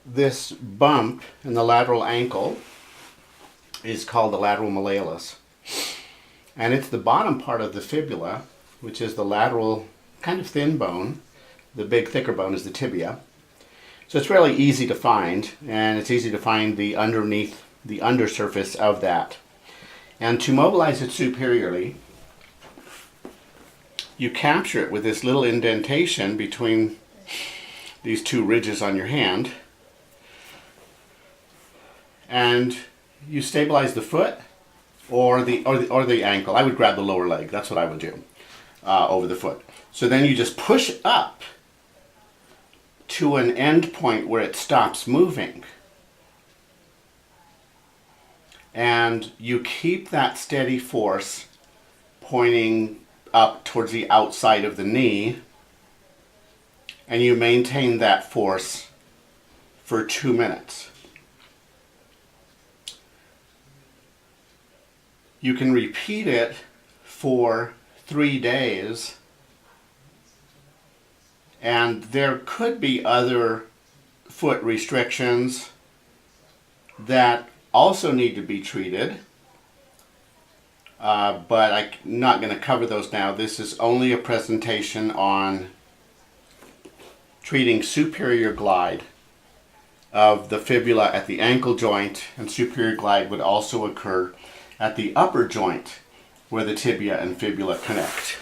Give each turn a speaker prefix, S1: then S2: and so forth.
S1: This bump in the lateral ankle is called the lateral malleolus. And it's the bottom part of the fibula, which is the lateral kind of thin bone. The big thicker bone is the tibia. So it's really easy to find, and it's easy to find the underneath, the undersurface of that. And to mobilize it superiorly, you capture it with this little indentation between these two ridges on your hand, and you stabilize the foot or the ankle. I would grab the lower leg. That's what I would do over the foot. So then you just push up to an end point where it stops moving. And you keep that steady force pointing up towards the outside of the knee, and you maintain that force for 2 minutes. You can repeat it for 3 days, and there could be other foot restrictions that also need to be treated, but I'm not going to cover those now. This is only a presentation on treating superior glide of the fibula at the ankle joint, and superior glide would also occur at the upper joint where the tibia and fibula connect.